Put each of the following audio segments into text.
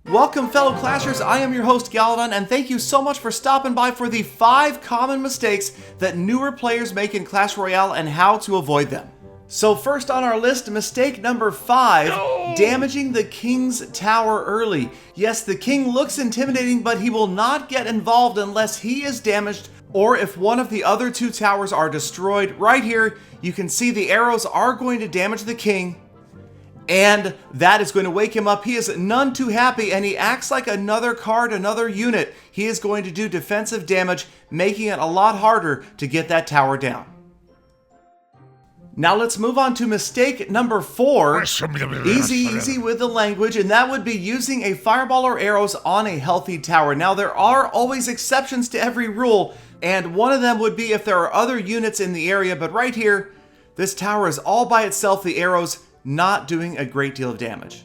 Welcome fellow Clashers, I am your host Galadon, and thank you so much for stopping by for the 5 common mistakes that newer players make in Clash Royale and how to avoid them. So first on our list, mistake number 5, damaging the King's Tower early. Yes, the King looks intimidating, but he will not get involved unless he is damaged or if one of the other 2 towers are destroyed. Right here, you can see the arrows are going to damage the King, and that is going to wake him up. He is none too happy, and he acts like another card, another unit. He is going to do defensive damage, making it a lot harder to get that tower down. Now let's move on to mistake number 4. Easy with the language, and that would be using a fireball or arrows on a healthy tower. Now there are always exceptions to every rule, and one of them would be if there are other units in the area, but right here, this tower is all by itself, the arrows not doing a great deal of damage.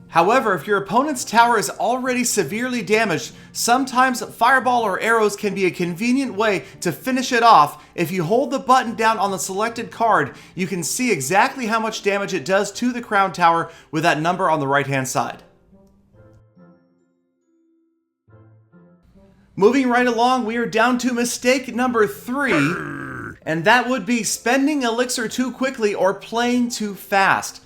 However, if your opponent's tower is already severely damaged, sometimes fireball or arrows can be a convenient way to finish it off. If you hold the button down on the selected card, you can see exactly how much damage it does to the crown tower with that number on the right hand side. Moving right along, we are down to mistake number 3. And that would be spending elixir too quickly or playing too fast.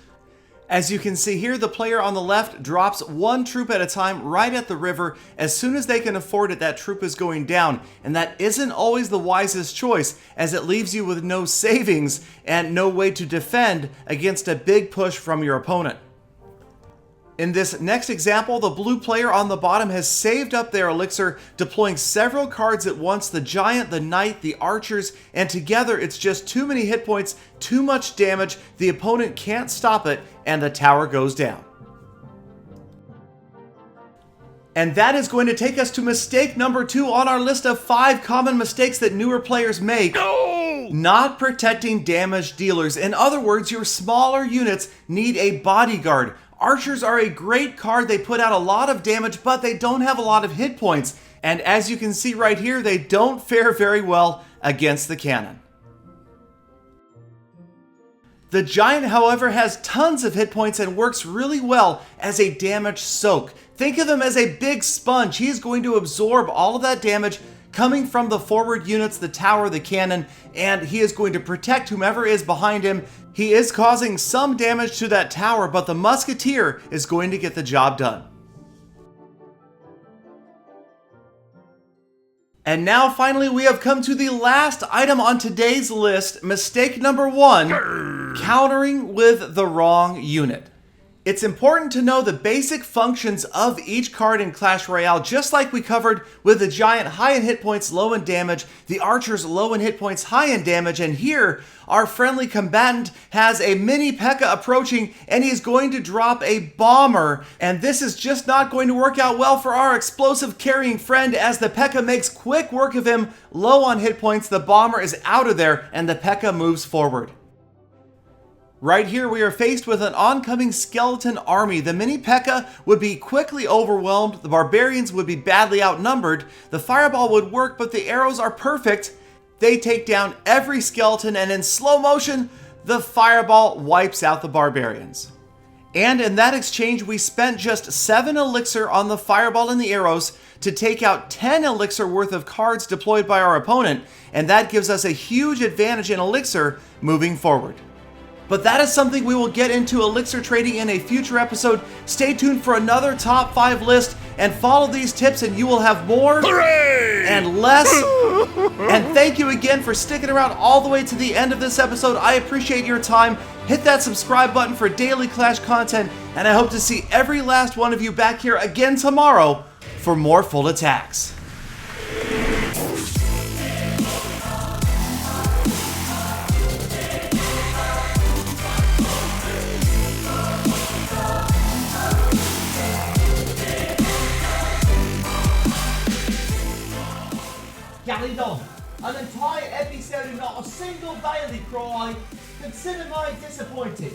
As you can see here, the player on the left drops 1 troop at a time right at the river. As soon as they can afford it, that troop is going down. And that isn't always the wisest choice, as it leaves you with no savings and no way to defend against a big push from your opponent. In this next example, the blue player on the bottom has saved up their elixir, deploying several cards at once, the giant, the knight, the archers, and together it's just too many hit points, too much damage, the opponent can't stop it, and the tower goes down. And that is going to take us to mistake number 2 on our list of 5 common mistakes that newer players make. Not protecting damage dealers. In other words, your smaller units need a bodyguard. Archers are a great card. They put out a lot of damage, but they don't have a lot of hit points. And as you can see right here, they don't fare very well against the cannon. The giant, however, has tons of hit points and works really well as a damage soak. Think of him as a big sponge. He's going to absorb all of that damage coming from the forward units, the tower, the cannon, and he is going to protect whomever is behind him. He is causing some damage to that tower, but the Musketeer is going to get the job done. And now finally we have come to the last item on today's list, mistake number 1, countering with the wrong unit. It's important to know the basic functions of each card in Clash Royale, just like we covered with the giant high in hit points, low in damage, the archers low in hit points, high in damage, and here our friendly combatant has a mini Pekka approaching and he's going to drop a bomber, and this is just not going to work out well for our explosive carrying friend as the Pekka makes quick work of him, low on hit points, the bomber is out of there and the Pekka moves forward. Right here we are faced with an oncoming skeleton army. The mini Pekka would be quickly overwhelmed, the barbarians would be badly outnumbered, the fireball would work but the arrows are perfect. They take down every skeleton and in slow motion, the fireball wipes out the barbarians. And in that exchange we spent just 7 elixir on the fireball and the arrows to take out 10 elixir worth of cards deployed by our opponent, and that gives us a huge advantage in elixir moving forward. But that is something we will get into elixir trading in a future episode. Stay tuned for another top 5 list and follow these tips and you will have more and less. And thank you again for sticking around all the way to the end of this episode. I appreciate your time. Hit that subscribe button for daily Clash content, and I hope to see every last one of you back here again tomorrow for more full attacks. Galadon, an entire episode and not a single daily cry. Consider my disappointed.